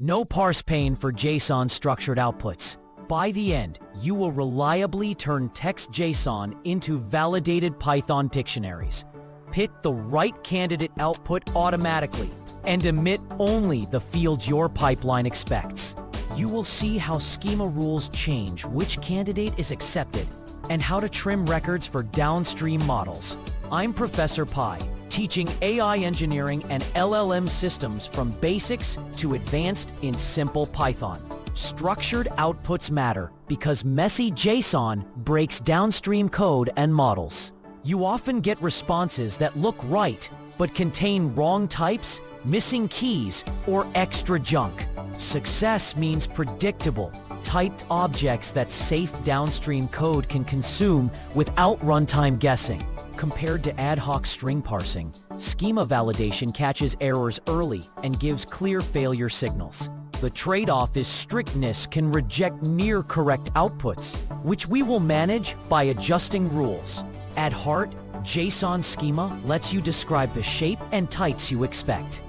No parse pain for JSON structured outputs. By the end, you will reliably turn text JSON into validated Python dictionaries. Pick the right candidate output automatically and emit only the fields your pipeline expects. You will see how schema rules change which candidate is accepted and how to trim records for downstream models. I'm Professor Pi, teaching AI engineering and LLM systems from basics to advanced in simple Python. Structured outputs matter because messy JSON breaks downstream code and models. You often get responses that look right, but contain wrong types, missing keys, or extra junk. Success means predictable, typed objects that safe downstream code can consume without runtime guessing. Compared to ad hoc string parsing, schema validation catches errors early and gives clear failure signals. The trade-off is strictness can reject near-correct outputs, which we will manage by adjusting rules. At heart, JSON schema lets you describe the shape and types you expect,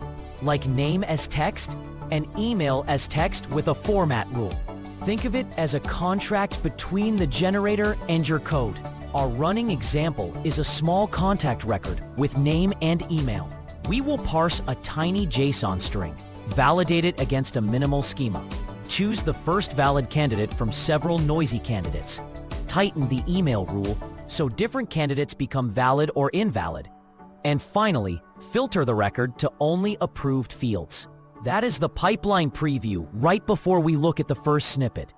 like name as text and email as text with a format rule. Think of it as a contract between the generator and your code. Our running example is a small contact record with name and email. We will parse a tiny JSON string, validate it against a minimal schema. Choose the first valid candidate from several noisy candidates. Tighten the email rule so different candidates become valid or invalid. And finally, filter the record to only approved fields. That is the pipeline preview right before we look at the first snippet.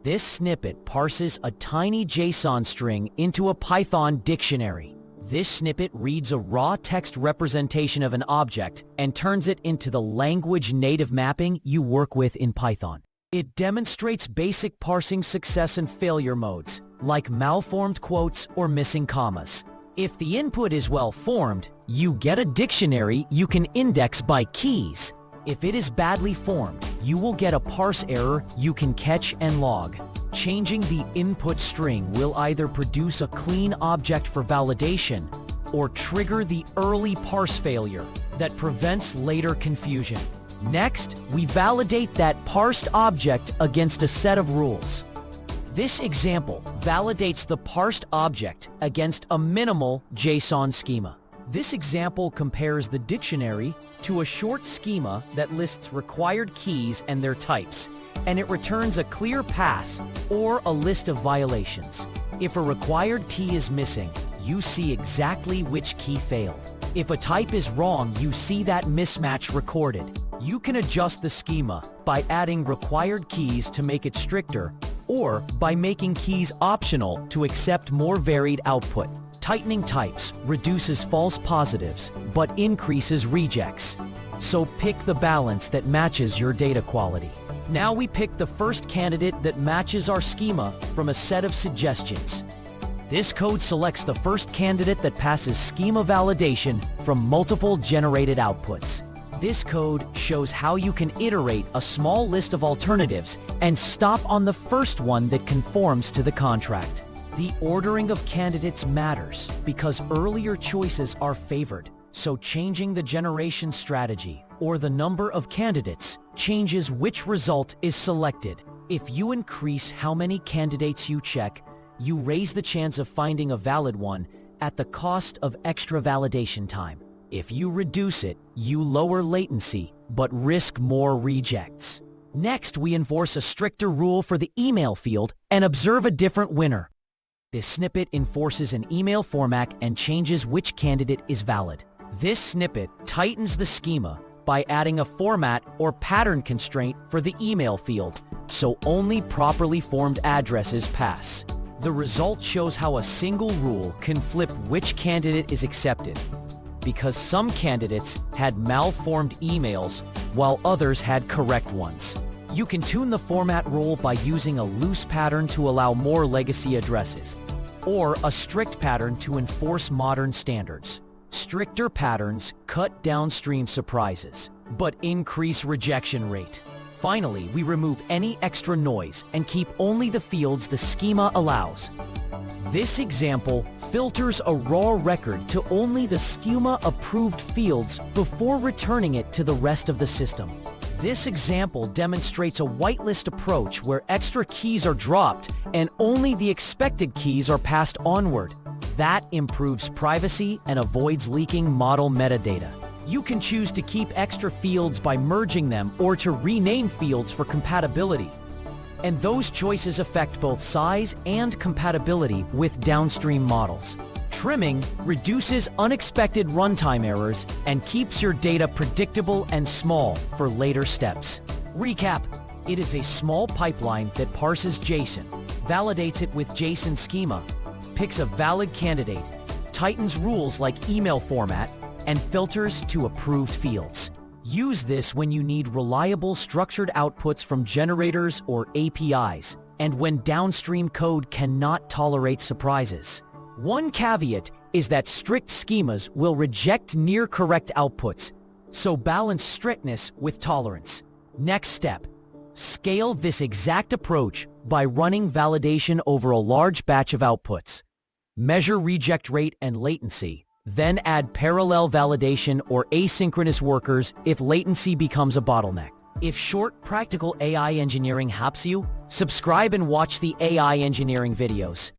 This snippet parses a tiny JSON string into a Python dictionary. This snippet reads a raw text representation of an object and turns it into the language native mapping you work with in Python. It demonstrates basic parsing success and failure modes, like malformed quotes or missing commas. If the input is well formed, you get a dictionary you can index by keys. If it is badly formed, you will get a parse error you can catch and log. Changing the input string will either produce a clean object for validation or trigger the early parse failure that prevents later confusion. Next, we validate that parsed object against a set of rules. This example validates the parsed object against a minimal JSON schema. This example compares the dictionary to a short schema that lists required keys and their types, and it returns a clear pass or a list of violations. If a required key is missing, you see exactly which key failed. If a type is wrong, you see that mismatch recorded. You can adjust the schema by adding required keys to make it stricter, or by making keys optional to accept more varied output. Tightening types reduces false positives, but increases rejects. So pick the balance that matches your data quality. Now we pick the first candidate that matches our schema from a set of suggestions. This code selects the first candidate that passes schema validation from multiple generated outputs. This code shows how you can iterate a small list of alternatives and stop on the first one that conforms to the contract. The ordering of candidates matters because earlier choices are favored, so changing the generation strategy or the number of candidates changes which result is selected. If you increase how many candidates you check, you raise the chance of finding a valid one at the cost of extra validation time. If you reduce it, you lower latency but risk more rejects. Next, we enforce a stricter rule for the email field and observe a different winner. This snippet enforces an email format and changes which candidate is valid. This snippet tightens the schema by adding a format or pattern constraint for the email field, so only properly formed addresses pass. The result shows how a single rule can flip which candidate is accepted, because some candidates had malformed emails while others had correct ones. You can tune the format rule by using a loose pattern to allow more legacy addresses, or a strict pattern to enforce modern standards. Stricter patterns cut downstream surprises, but increase rejection rate. Finally, we remove any extra noise and keep only the fields the schema allows. This example filters a raw record to only the schema-approved fields before returning it to the rest of the system. This example demonstrates a whitelist approach where extra keys are dropped and only the expected keys are passed onward. That improves privacy and avoids leaking model metadata. You can choose to keep extra fields by merging them or to rename fields for compatibility. And those choices affect both size and compatibility with downstream models. Trimming reduces unexpected runtime errors and keeps your data predictable and small for later steps. Recap: it is a small pipeline that parses JSON, validates it with JSON Schema, picks a valid candidate, tightens rules like email format, and filters to approved fields. Use this when you need reliable structured outputs from generators or APIs, and when downstream code cannot tolerate surprises. One caveat is that strict schemas will reject near-correct outputs, so balance strictness with tolerance. Next step: scale this exact approach by running validation over a large batch of outputs. Measure reject rate and latency, then add parallel validation or asynchronous workers if latency becomes a bottleneck. If short, practical AI engineering helps you, subscribe and watch the AI engineering videos.